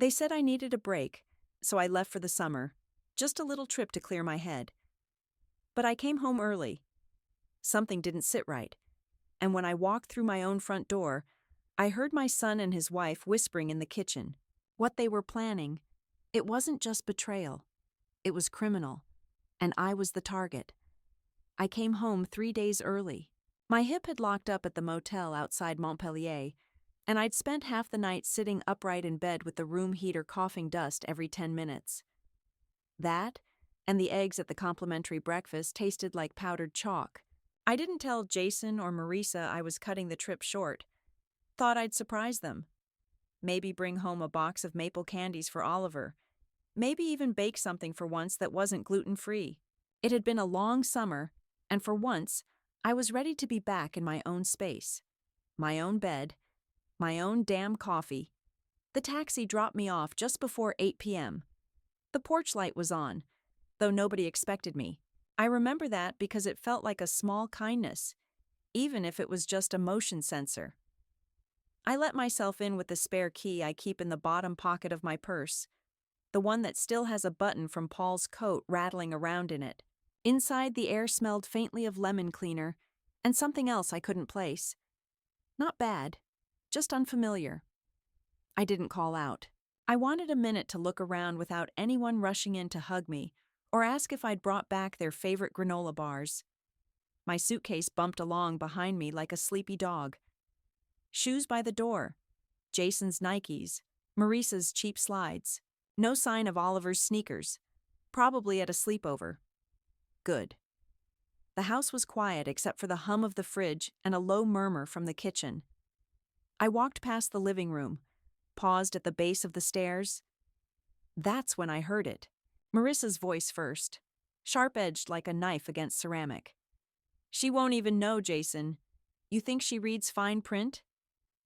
They said I needed a break, so I left for the summer, just a little trip to clear my head. But I came home early. Something didn't sit right, and when I walked through my own front door, I heard my son and his wife whispering in the kitchen. What they were planning, it wasn't just betrayal. It was criminal, and I was the target. I came home 3 days early. My hip had locked up at the motel outside Montpellier, and I'd spent half the night sitting upright in bed with the room heater coughing dust every 10 minutes. That, and the eggs at the complimentary breakfast tasted like powdered chalk. I didn't tell Jason or Marisa I was cutting the trip short. Thought I'd surprise them. Maybe bring home a box of maple candies for Oliver. Maybe even bake something for once that wasn't gluten-free. It had been a long summer, and for once, I was ready to be back in my own space. My own bed, my own damn coffee. The taxi dropped me off just before 8 p.m. The porch light was on, though nobody expected me. I remember that because it felt like a small kindness, even if it was just a motion sensor. I let myself in with the spare key I keep in the bottom pocket of my purse, the one that still has a button from Paul's coat rattling around in it. Inside, the air smelled faintly of lemon cleaner and something else I couldn't place. Not bad, just unfamiliar. I didn't call out. I wanted a minute to look around without anyone rushing in to hug me or ask if I'd brought back their favorite granola bars. My suitcase bumped along behind me like a sleepy dog. Shoes by the door. Jason's Nikes. Marisa's cheap slides. No sign of Oliver's sneakers. Probably at a sleepover. Good. The house was quiet except for the hum of the fridge and a low murmur from the kitchen. I walked past the living room, paused at the base of the stairs. That's when I heard it. Marisa's voice first, sharp-edged like a knife against ceramic. She won't even know, Jason. You think she reads fine print?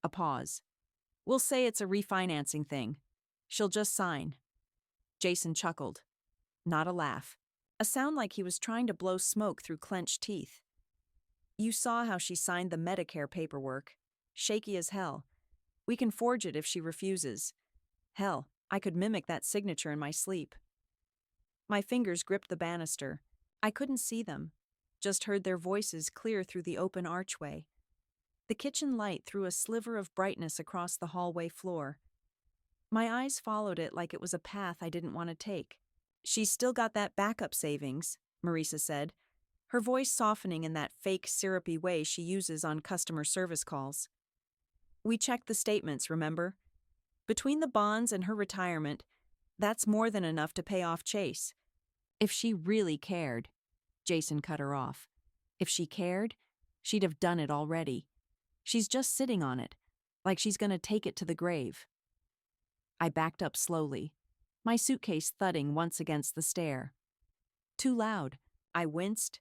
A pause. We'll say it's a refinancing thing. She'll just sign. Jason chuckled. Not a laugh. A sound like he was trying to blow smoke through clenched teeth. You saw how she signed the Medicare paperwork. Shaky as hell. We can forge it if she refuses. Hell, I could mimic that signature in my sleep. My fingers gripped the banister. I couldn't see them, just heard their voices clear through the open archway. The kitchen light threw a sliver of brightness across the hallway floor. My eyes followed it like it was a path I didn't want to take. She's still got that backup savings, Marisa said, her voice softening in that fake syrupy way she uses on customer service calls. We checked the statements, remember? Between the bonds and her retirement, that's more than enough to pay off Chase. If she really cared, Jason cut her off. If she cared, she'd have done it already. She's just sitting on it, like she's going to take it to the grave. I backed up slowly, my suitcase thudding once against the stair. Too loud. I winced,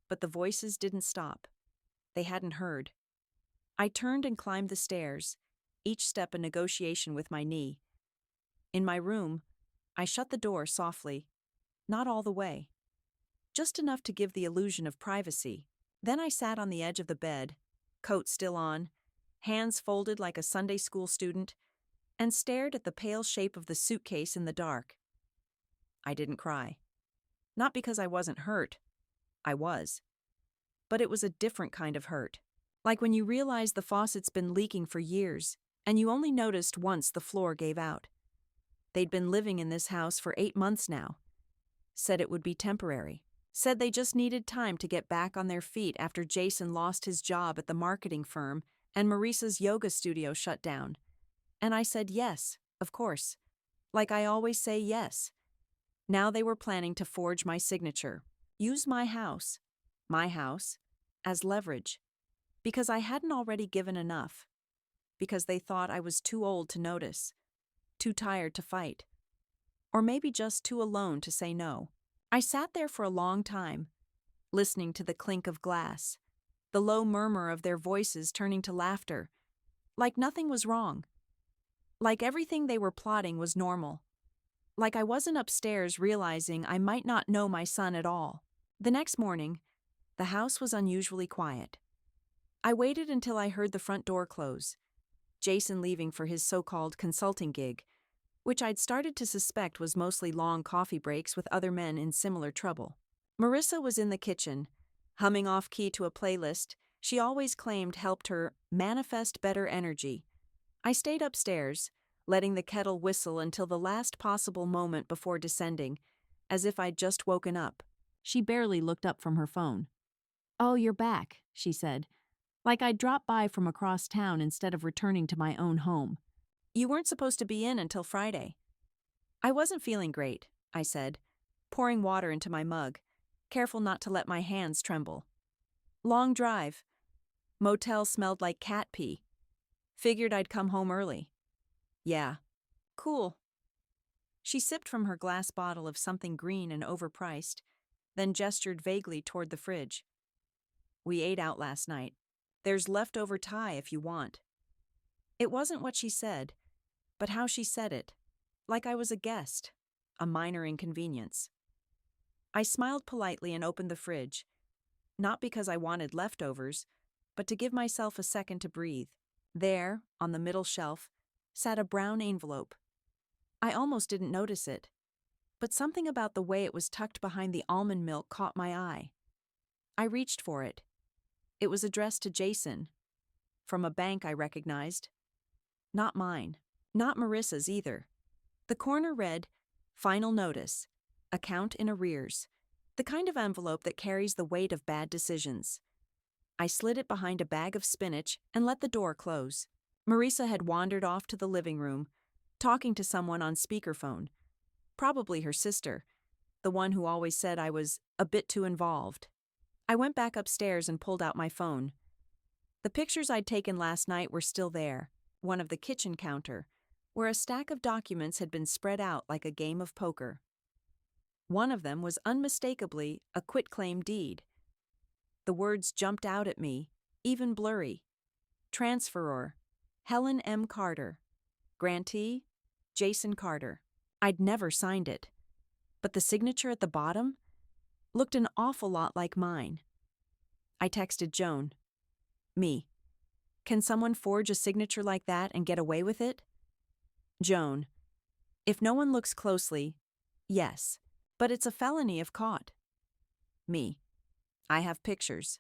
but the voices didn't stop. They hadn't heard. I turned and climbed the stairs, each step a negotiation with my knee. In my room, I shut the door softly, not all the way. Just enough to give the illusion of privacy. Then I sat on the edge of the bed, coat still on, hands folded like a Sunday school student, and stared at the pale shape of the suitcase in the dark. I didn't cry. Not because I wasn't hurt. I was. But it was a different kind of hurt. Like when you realize the faucet's been leaking for years, and you only noticed once the floor gave out. They'd been living in this house for 8 months now. Said it would be temporary. Said they just needed time to get back on their feet after Jason lost his job at the marketing firm and Marisa's yoga studio shut down. And I said yes, of course. Like I always say yes. Now they were planning to forge my signature. Use my house, as leverage. Because I hadn't already given enough. Because they thought I was too old to notice. Too tired to fight. Or maybe just too alone to say no. I sat there for a long time, listening to the clink of glass, the low murmur of their voices turning to laughter, like nothing was wrong. Like everything they were plotting was normal. Like I wasn't upstairs realizing I might not know my son at all. The next morning, the house was unusually quiet. I waited until I heard the front door close, Jason leaving for his so-called consulting gig, which I'd started to suspect was mostly long coffee breaks with other men in similar trouble. Marissa was in the kitchen, humming off key to a playlist she always claimed helped her manifest better energy. I stayed upstairs, letting the kettle whistle until the last possible moment before descending, as if I'd just woken up. She barely looked up from her phone. "Oh, you're back," she said, like I'd dropped by from across town instead of returning to my own home. "You weren't supposed to be in until Friday." "I wasn't feeling great," I said, pouring water into my mug, careful not to let my hands tremble. "Long drive. Motel smelled like cat pee. Figured I'd come home early." "Yeah. Cool." She sipped from her glass bottle of something green and overpriced, then gestured vaguely toward the fridge. "We ate out last night. There's leftover Thai if you want." It wasn't what she said, but how she said it, like I was a guest, a minor inconvenience. I smiled politely and opened the fridge, not because I wanted leftovers, but to give myself a second to breathe. There, on the middle shelf, sat a brown envelope. I almost didn't notice it, but something about the way it was tucked behind the almond milk caught my eye. I reached for it. It was addressed to Jason, from a bank I recognized. Not mine, not Marissa's either. The corner read, "Final notice, account in arrears," the kind of envelope that carries the weight of bad decisions. I slid it behind a bag of spinach and let the door close. Marissa had wandered off to the living room, talking to someone on speakerphone. Probably her sister, the one who always said I was a bit too involved. I went back upstairs and pulled out my phone. The pictures I'd taken last night were still there, one of the kitchen counter, where a stack of documents had been spread out like a game of poker. One of them was unmistakably a quitclaim deed. The words jumped out at me, even blurry. Transferor, Helen M. Carter. Grantee, Jason Carter. I'd never signed it, but the signature at the bottom looked an awful lot like mine. I texted Joan. "Me. Can someone forge a signature like that and get away with it?" Joan. "If no one looks closely, yes, but it's a felony if caught." Me. "I have pictures.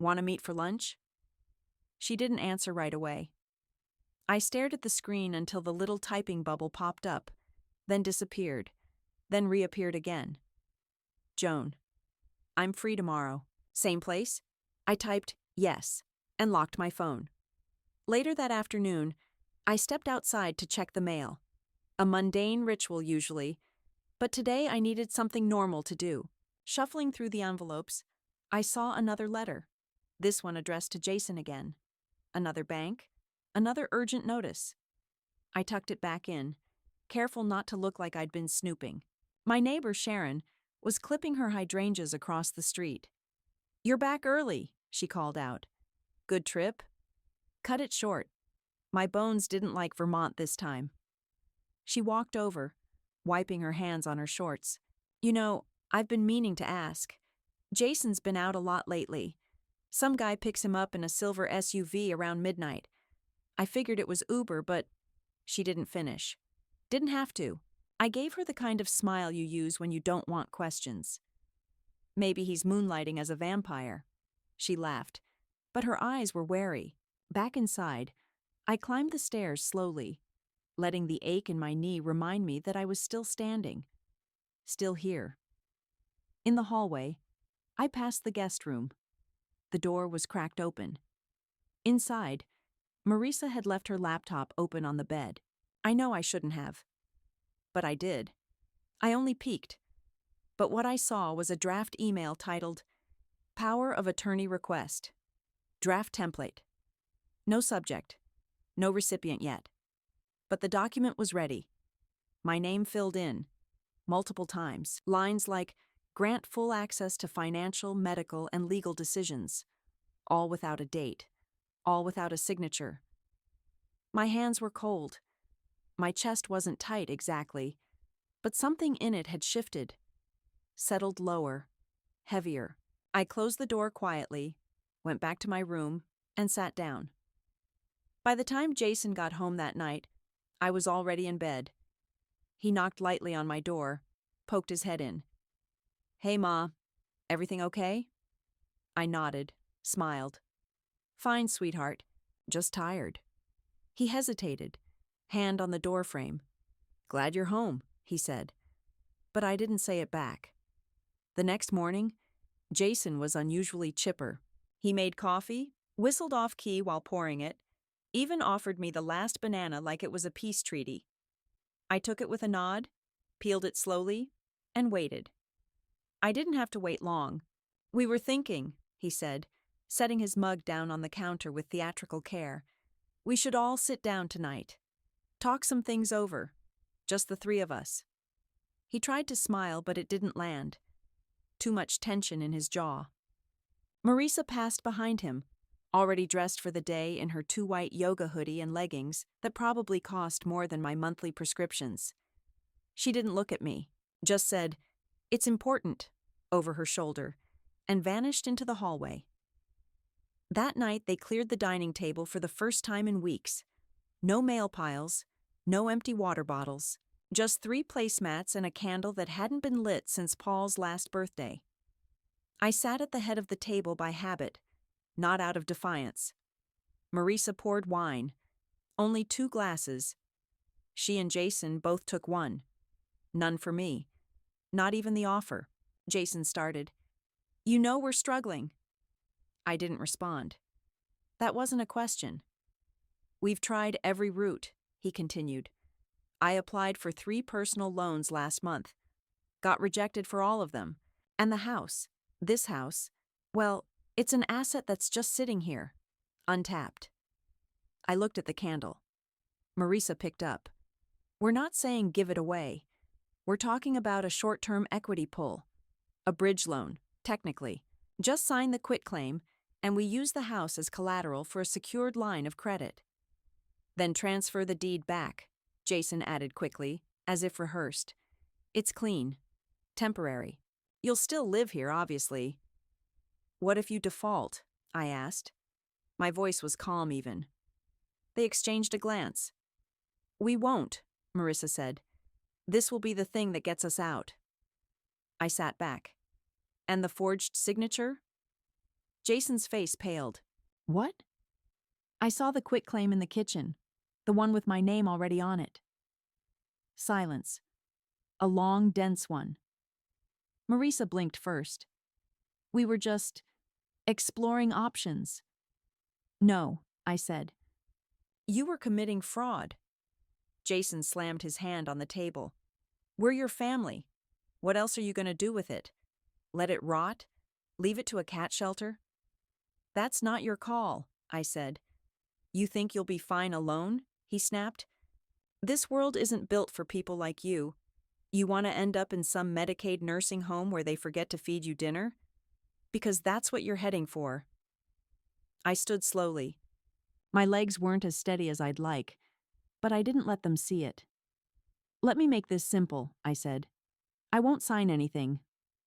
Want to meet for lunch?" She didn't answer right away. I stared at the screen until the little typing bubble popped up, then disappeared, then reappeared again. Joan. "I'm free tomorrow. Same place?" I typed yes, and locked my phone. Later that afternoon, I stepped outside to check the mail. A mundane ritual usually, but today I needed something normal to do. Shuffling through the envelopes, I saw another letter, this one addressed to Jason again. Another bank, another urgent notice. I tucked it back in, careful not to look like I'd been snooping. My neighbor, Sharon, was clipping her hydrangeas across the street. "You're back early," she called out. "Good trip?" Cut it short. My bones didn't like Vermont this time. She walked over, wiping her hands on her shorts. "You know, I've been meaning to ask. Jason's been out a lot lately. Some guy picks him up in a silver SUV around midnight. I figured it was Uber, but..." She didn't finish. Didn't have to. I gave her the kind of smile you use when you don't want questions. "Maybe he's moonlighting as a vampire." She laughed, but her eyes were wary. Back inside, I climbed the stairs slowly, letting the ache in my knee remind me that I was still standing. Still here. In the hallway, I passed the guest room. The door was cracked open. Inside, Marissa had left her laptop open on the bed. I know I shouldn't have. But I did. I only peeked. But what I saw was a draft email titled, "Power of Attorney Request. Draft Template." No subject. No recipient yet. But the document was ready. My name filled in, multiple times. Lines like, "Grant full access to financial, medical, and legal decisions." All without a date. All without a signature. My hands were cold. My chest wasn't tight exactly, but something in it had shifted. Settled lower. Heavier. I closed the door quietly, went back to my room, and sat down. By the time Jason got home that night, I was already in bed. He knocked lightly on my door, poked his head in. "Hey, Ma. Everything okay?" I nodded, smiled. "Fine, sweetheart. Just tired." He hesitated, hand on the doorframe. "Glad you're home," he said. But I didn't say it back. The next morning, Jason was unusually chipper. He made coffee, whistled off-key while pouring it, even offered me the last banana like it was a peace treaty. I took it with a nod, peeled it slowly, and waited. I didn't have to wait long. "We were thinking," he said, setting his mug down on the counter with theatrical care. "We should all sit down tonight. Talk some things over. Just the three of us." He tried to smile, but it didn't land. Too much tension in his jaw. Marisa passed behind him, already dressed for the day in her 2 white yoga hoodie and leggings that probably cost more than my monthly prescriptions. She didn't look at me, just said, "It's important," over her shoulder, and vanished into the hallway. That night they cleared the dining table for the first time in weeks. No mail piles, no empty water bottles, just 3 placemats and a candle that hadn't been lit since Paul's last birthday. I sat at the head of the table by habit, not out of defiance. Marisa poured wine. Only 2 glasses. She and Jason both took 1. None for me. Not even the offer. Jason started. "You know we're struggling." I didn't respond. That wasn't a question. "We've tried every route," he continued. "I applied for 3 personal loans last month. Got rejected for all of them. And the house, this house, well, it's an asset that's just sitting here, untapped." I looked at the candle. Marisa picked up. "We're not saying give it away. We're talking about a short-term equity pull. A bridge loan, technically. Just sign the quitclaim, and we use the house as collateral for a secured line of credit. Then transfer the deed back," Jason added quickly, as if rehearsed. "It's clean. Temporary. You'll still live here, obviously." "What if you default?" I asked. My voice was calm even. They exchanged a glance. "We won't," Marisa said. "This will be the thing that gets us out." I sat back. "And the forged signature?" Jason's face paled. "What?" "I saw the quitclaim in the kitchen, the one with my name already on it." Silence. A long, dense one. Marisa blinked first. "We were just exploring options." "No," I said. "You were committing fraud." Jason slammed his hand on the table. "We're your family. What else are you going to do with it? Let it rot? Leave it to a cat shelter?" "That's not your call," I said. "You think you'll be fine alone?" he snapped. "This world isn't built for people like you. You want to end up in some Medicaid nursing home where they forget to feed you dinner? Because that's what you're heading for." I stood slowly. My legs weren't as steady as I'd like, but I didn't let them see it. "Let me make this simple," I said. "I won't sign anything.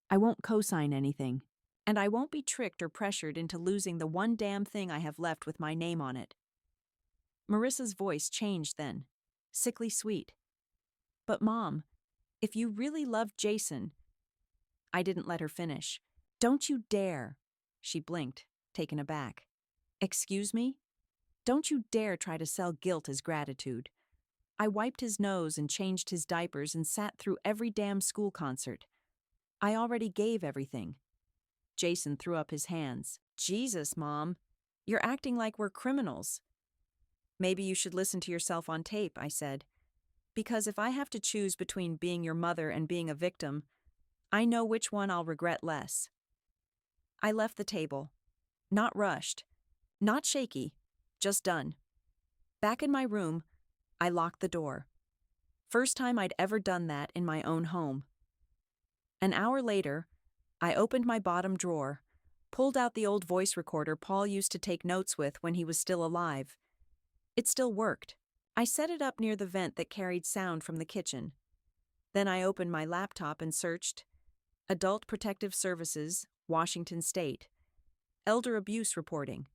I won't co-sign anything. And I won't be tricked or pressured into losing the one damn thing I have left with my name on it." Marissa's voice changed then, sickly sweet. "But Mom, if you really loved Jason—" I didn't let her finish. "Don't you dare." She blinked, taken aback. "Excuse me? Don't you dare try to sell guilt as gratitude. I wiped his nose and changed his diapers and sat through every damn school concert. I already gave everything." Jason threw up his hands. "Jesus, Mom. You're acting like we're criminals." "Maybe you should listen to yourself on tape," I said. "Because if I have to choose between being your mother and being a victim, I know which one I'll regret less." I left the table. Not rushed. Not shaky. Just done. Back in my room, I locked the door. First time I'd ever done that in my own home. An hour later, I opened my bottom drawer, pulled out the old voice recorder Paul used to take notes with when he was still alive. It still worked. I set it up near the vent that carried sound from the kitchen. Then I opened my laptop and searched Adult Protective Services, Washington State. Elder abuse reporting.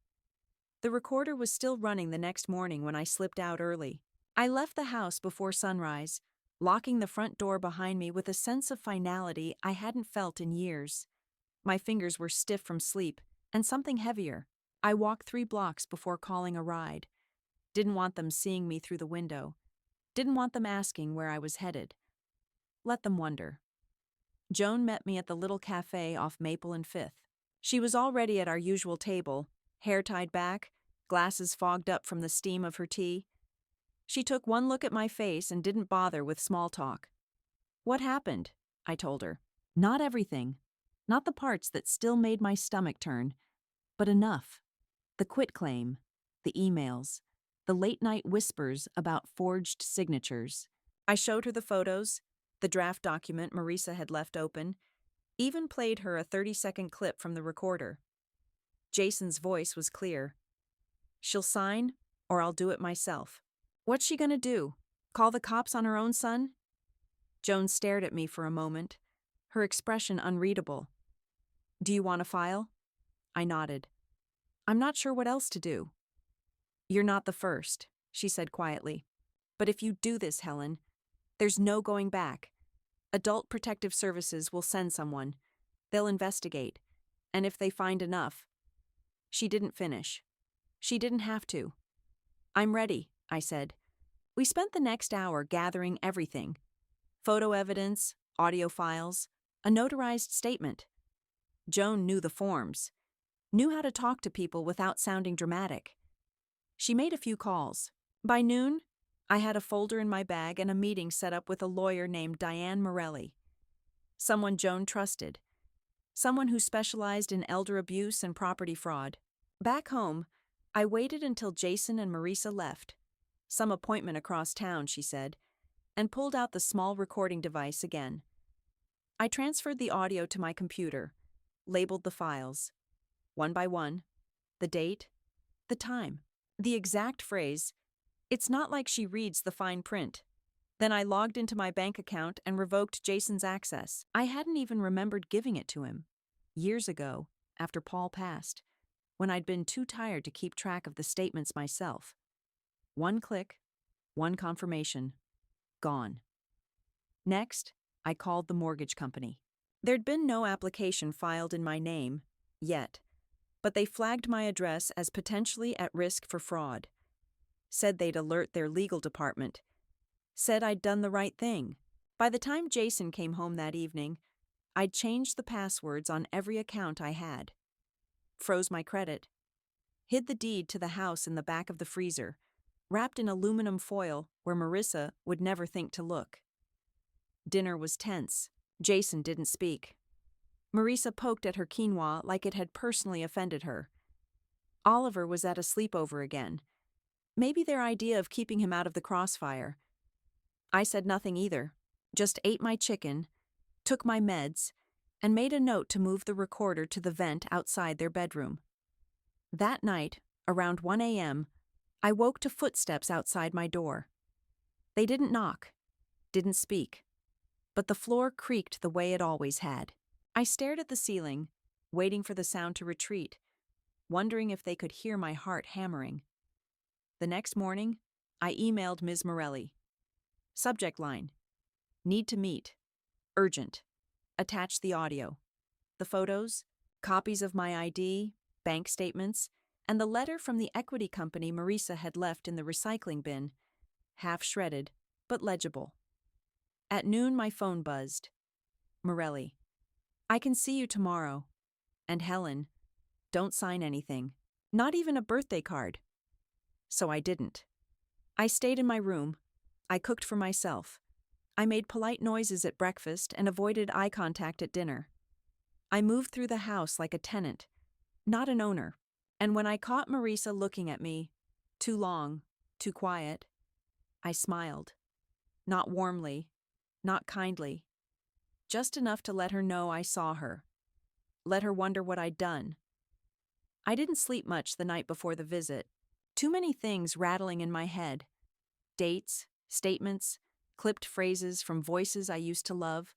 The recorder was still running the next morning when I slipped out early. I left the house before sunrise, locking the front door behind me with a sense of finality I hadn't felt in years. My fingers were stiff from sleep, and something heavier. I walked 3 blocks before calling a ride. Didn't want them seeing me through the window. Didn't want them asking where I was headed. Let them wonder. Joan met me at the little cafe off Maple and Fifth. She was already at our usual table, hair tied back, glasses fogged up from the steam of her tea. She took one look at my face and didn't bother with small talk. "What happened?" I told her. Not everything. Not the parts that still made my stomach turn, but enough. The quitclaim, the emails, the late-night whispers about forged signatures. I showed her the photos, the draft document Marisa had left open, even played her a 30-second clip from the recorder. Jason's voice was clear. "She'll sign, or I'll do it myself." "What's she gonna do? Call the cops on her own son?" Joan stared at me for a moment, her expression unreadable. "Do you want a file?" I nodded. "I'm not sure what else to do." "You're not the first," she said quietly. "But if you do this, Helen, there's no going back. Adult Protective Services will send someone. They'll investigate. And if they find enough..." She didn't finish. She didn't have to. "I'm ready," I said. We spent the next hour gathering everything. Photo evidence, audio files, a notarized statement. Joan knew the forms, knew how to talk to people without sounding dramatic. She made a few calls. By noon, I had a folder in my bag and a meeting set up with a lawyer named Diane Morelli. Someone Joan trusted. Someone who specialized in elder abuse and property fraud. Back home, I waited until Jason and Marisa left. Some appointment across town, she said, and pulled out the small recording device again. I transferred the audio to my computer, labeled the files. One by one, the date, the time, the exact phrase. It's not like she reads the fine print. Then I logged into my bank account and revoked Jason's access. I hadn't even remembered giving it to him. Years ago, after Paul passed, when I'd been too tired to keep track of the statements myself. One click, one confirmation, gone. Next, I called the mortgage company. There'd been no application filed in my name, yet, but they flagged my address as potentially at risk for fraud. Said they'd alert their legal department. Said I'd done the right thing. By the time Jason came home that evening, I'd changed the passwords on every account I had. Froze my credit. Hid the deed to the house in the back of the freezer, wrapped in aluminum foil where Marisa would never think to look. Dinner was tense. Jason didn't speak. Marisa poked at her quinoa like it had personally offended her. Oliver was at a sleepover again. Maybe their idea of keeping him out of the crossfire. I said nothing either, just ate my chicken, took my meds, and made a note to move the recorder to the vent outside their bedroom. That night, around 1 a.m., I woke to footsteps outside my door. They didn't knock, didn't speak, but the floor creaked the way it always had. I stared at the ceiling, waiting for the sound to retreat, wondering if they could hear my heart hammering. The next morning, I emailed Ms. Morelli. Subject line: need to meet. Urgent. Attach the audio. The photos, copies of my ID, bank statements, and the letter from the equity company Marisa had left in the recycling bin, half shredded, but legible. At noon, my phone buzzed. Morelli: I can see you tomorrow. And Helen: don't sign anything, not even a birthday card. So I didn't. I stayed in my room. I cooked for myself. I made polite noises at breakfast and avoided eye contact at dinner. I moved through the house like a tenant, not an owner. And when I caught Marisa looking at me, too long, too quiet, I smiled. Not warmly, not kindly. Just enough to let her know I saw her. Let her wonder what I'd done. I didn't sleep much the night before the visit. Too many things rattling in my head. Dates, statements, clipped phrases from voices I used to love.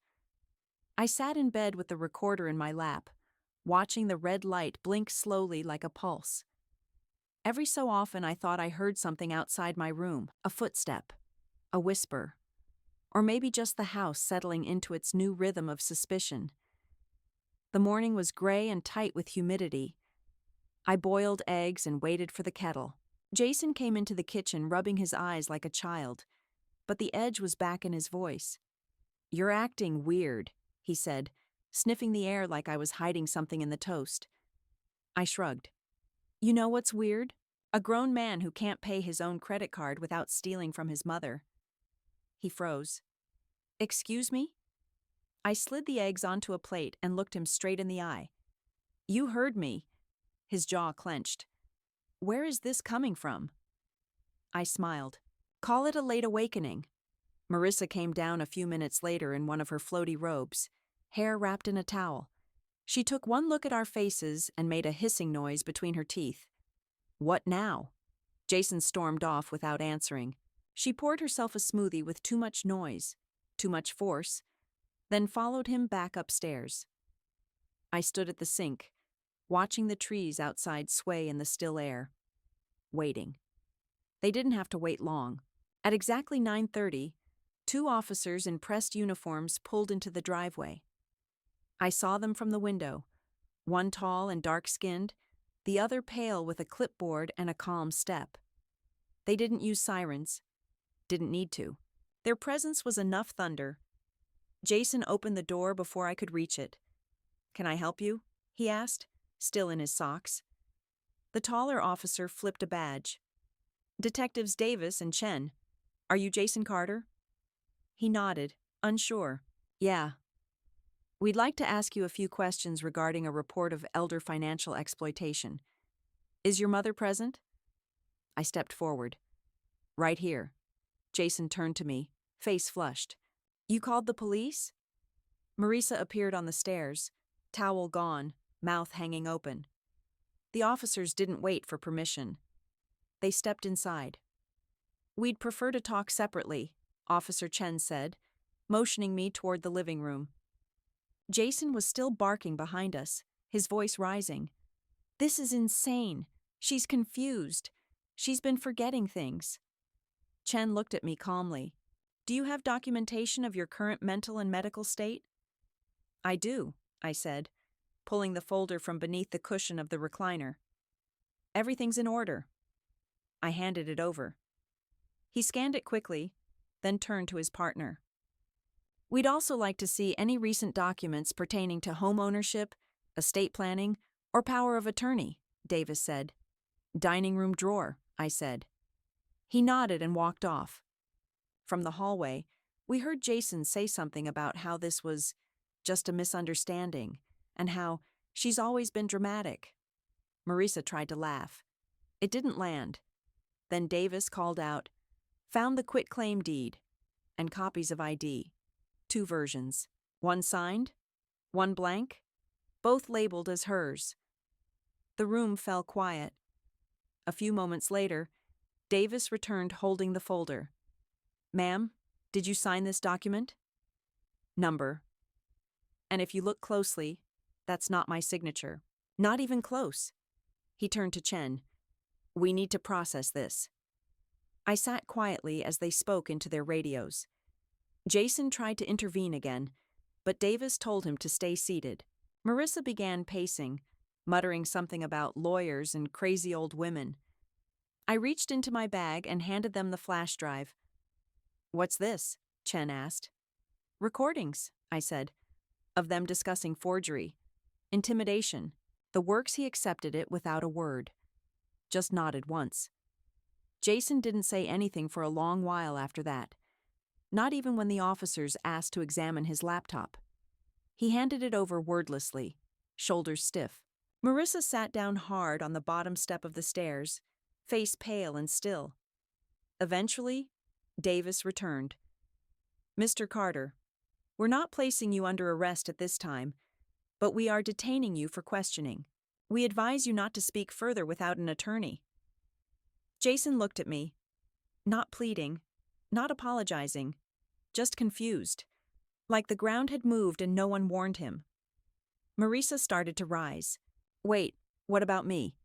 I sat in bed with the recorder in my lap, watching the red light blink slowly like a pulse. Every so often I thought I heard something outside my room, a footstep, a whisper. Or maybe just the house settling into its new rhythm of suspicion. The morning was gray and tight with humidity. I boiled eggs and waited for the kettle. Jason came into the kitchen rubbing his eyes like a child, but the edge was back in his voice. "You're acting weird," he said, sniffing the air like I was hiding something in the toast. I shrugged. "You know what's weird? A grown man who can't pay his own credit card without stealing from his mother." He froze. "Excuse me?" I slid the eggs onto a plate and looked him straight in the eye. "You heard me." His jaw clenched. "Where is this coming from?" I smiled. "Call it a late awakening." Marissa came down a few minutes later in one of her floaty robes, hair wrapped in a towel. She took one look at our faces and made a hissing noise between her teeth. "What now?" Jason stormed off without answering. She poured herself a smoothie with too much noise, too much force, then followed him back upstairs. I stood at the sink, watching the trees outside sway in the still air. Waiting. They didn't have to wait long. At exactly 9:30, two officers in pressed uniforms pulled into the driveway. I saw them from the window, one tall and dark-skinned, the other pale with a clipboard and a calm step. They didn't use sirens. Didn't need to. Their presence was enough thunder. Jason opened the door before I could reach it. "Can I help you?" he asked, still in his socks. The taller officer flipped a badge. "Detectives Davis and Chen. Are you Jason Carter?" He nodded, unsure. "Yeah. We'd like to ask you a few questions regarding a report of elder financial exploitation. Is your mother present?" I stepped forward. "Right here." Jason turned to me, face flushed. "You called the police?" Marisa appeared on the stairs, towel gone, mouth hanging open. The officers didn't wait for permission. They stepped inside. "We'd prefer to talk separately," Officer Chen said, motioning me toward the living room. Jason was still barking behind us, his voice rising. "This is insane. She's confused. She's been forgetting things." Chen looked at me calmly. "Do you have documentation of your current mental and medical state?" "I do," I said, pulling the folder from beneath the cushion of the recliner. "Everything's in order." I handed it over. He scanned it quickly, then turned to his partner. "We'd also like to see any recent documents pertaining to home ownership, estate planning, or power of attorney," Davis said. "Dining room drawer," I said. He nodded and walked off. From the hallway, we heard Jason say something about how this was just a misunderstanding, and how she's always been dramatic. Marisa tried to laugh. It didn't land. Then Davis called out, "Found the quitclaim deed," and copies of ID. 2 versions. One signed, one blank, both labeled as hers. The room fell quiet. A few moments later, Davis returned holding the folder. "Ma'am, did you sign this document?" "Number. And if you look closely, that's not my signature. Not even close." He turned to Chen. "We need to process this." I sat quietly as they spoke into their radios. Jason tried to intervene again, but Davis told him to stay seated. Marissa began pacing, muttering something about lawyers and crazy old women. I reached into my bag and handed them the flash drive. "What's this?" Chen asked. "Recordings," I said, "of them discussing forgery, intimidation." The works he accepted it without a word. Just nodded once. Jason didn't say anything for a long while after that. Not even when the officers asked to examine his laptop. He handed it over wordlessly, shoulders stiff. Marissa sat down hard on the bottom step of the stairs, face pale and still. Eventually, Davis returned. "Mr. Carter, we're not placing you under arrest at this time, but we are detaining you for questioning. We advise you not to speak further without an attorney." Jason looked at me, not pleading, not apologizing, just confused, like the ground had moved and no one warned him. Marisa started to rise. "Wait, what about me?"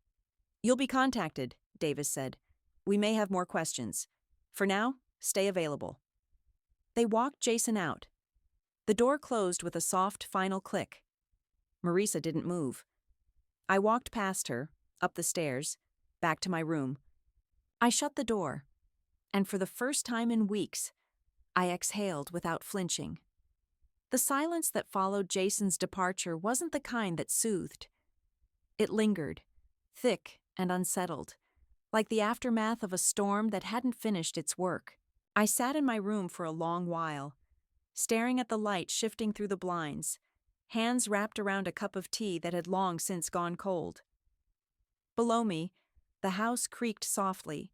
"You'll be contacted," Davis said. "We may have more questions. For now, stay available." They walked Jason out. The door closed with a soft final click. Marisa didn't move. I walked past her, up the stairs, back to my room. I shut the door, and for the first time in weeks, I exhaled without flinching. The silence that followed Jason's departure wasn't the kind that soothed. It lingered, thick and unsettled, like the aftermath of a storm that hadn't finished its work. I sat in my room for a long while, staring at the light shifting through the blinds, hands wrapped around a cup of tea that had long since gone cold. Below me, the house creaked softly,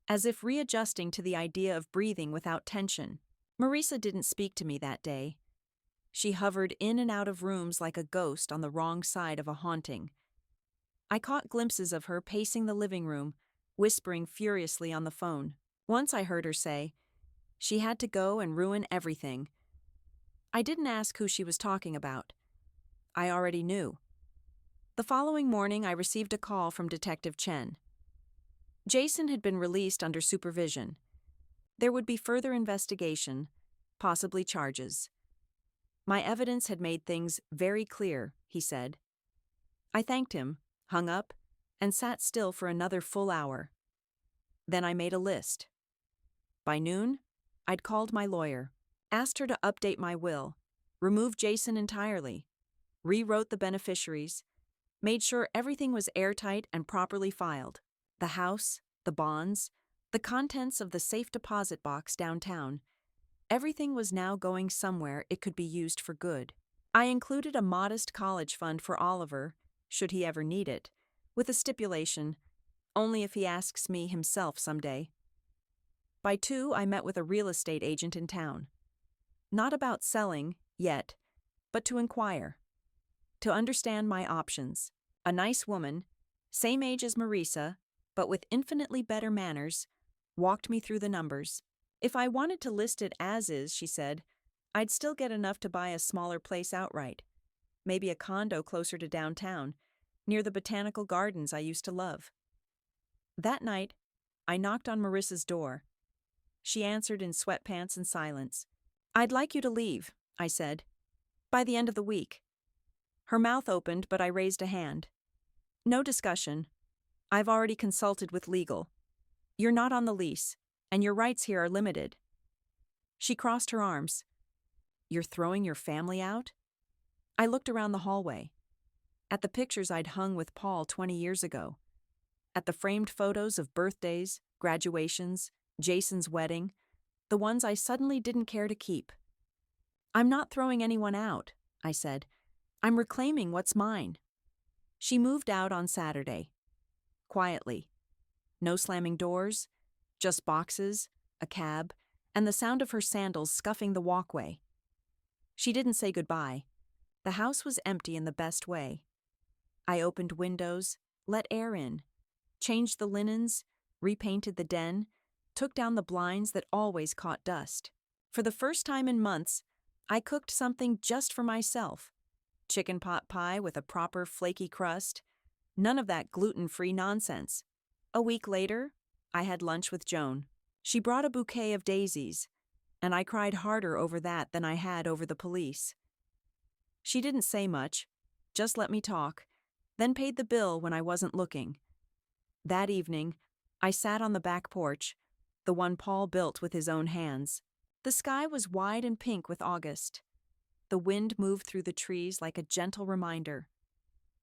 as if readjusting to the idea of breathing without tension. Marisa didn't speak to me that day. She hovered in and out of rooms like a ghost on the wrong side of a haunting. I caught glimpses of her pacing the living room, whispering furiously on the phone. Once I heard her say, she had to go and ruin everything. I didn't ask who she was talking about. I already knew. The following morning, I received a call from Detective Chen. Jason had been released under supervision. There would be further investigation, possibly charges. My evidence had made things very clear, he said. I thanked him, hung up, and sat still for another full hour. Then I made a list. By noon, I'd called my lawyer, asked her to update my will, remove Jason entirely, rewrote the beneficiaries, made sure everything was airtight and properly filed. The house, the bonds, the contents of the safe deposit box downtown. Everything was now going somewhere it could be used for good. I included a modest college fund for Oliver, should he ever need it, with a stipulation, only if he asks me himself someday. By 2, I met with a real estate agent in town. Not about selling, yet, but to inquire. To understand my options. A nice woman, same age as Marisa, but with infinitely better manners, walked me through the numbers. If I wanted to list it as is, she said, I'd still get enough to buy a smaller place outright. Maybe a condo closer to downtown, near the botanical gardens I used to love. That night, I knocked on Marissa's door. She answered in sweatpants and silence. I'd like you to leave, I said. By the end of the week. Her mouth opened, but I raised a hand. No discussion. I've already consulted with legal. You're not on the lease, and your rights here are limited. She crossed her arms. You're throwing your family out? I looked around the hallway. At the pictures I'd hung with Paul 20 years ago. At the framed photos of birthdays, graduations, Jason's wedding, the ones I suddenly didn't care to keep. I'm not throwing anyone out, I said. I'm reclaiming what's mine. She moved out on Saturday. Quietly. No slamming doors, just boxes, a cab, and the sound of her sandals scuffing the walkway. She didn't say goodbye. The house was empty in the best way. I opened windows, let air in, changed the linens, repainted the den, took down the blinds that always caught dust. For the first time in months, I cooked something just for myself. Chicken pot pie with a proper flaky crust. None of that gluten-free nonsense. A week later, I had lunch with Joan. She brought a bouquet of daisies, and I cried harder over that than I had over the police. She didn't say much, just let me talk, then paid the bill when I wasn't looking. That evening, I sat on the back porch, the one Paul built with his own hands. The sky was wide and pink with August. The wind moved through the trees like a gentle reminder.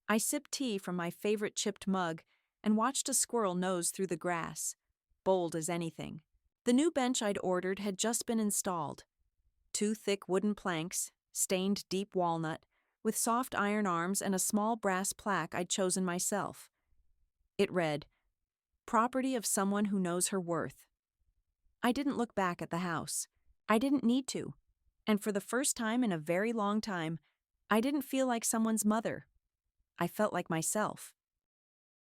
I sipped tea from my favorite chipped mug and watched a squirrel nose through the grass, bold as anything. The new bench I'd ordered had just been installed. 2 thick wooden planks, stained deep walnut, with soft iron arms and a small brass plaque I'd chosen myself. It read, "Property of someone who knows her worth." I didn't look back at the house. I didn't need to. And for the first time in a very long time, I didn't feel like someone's mother. I felt like myself.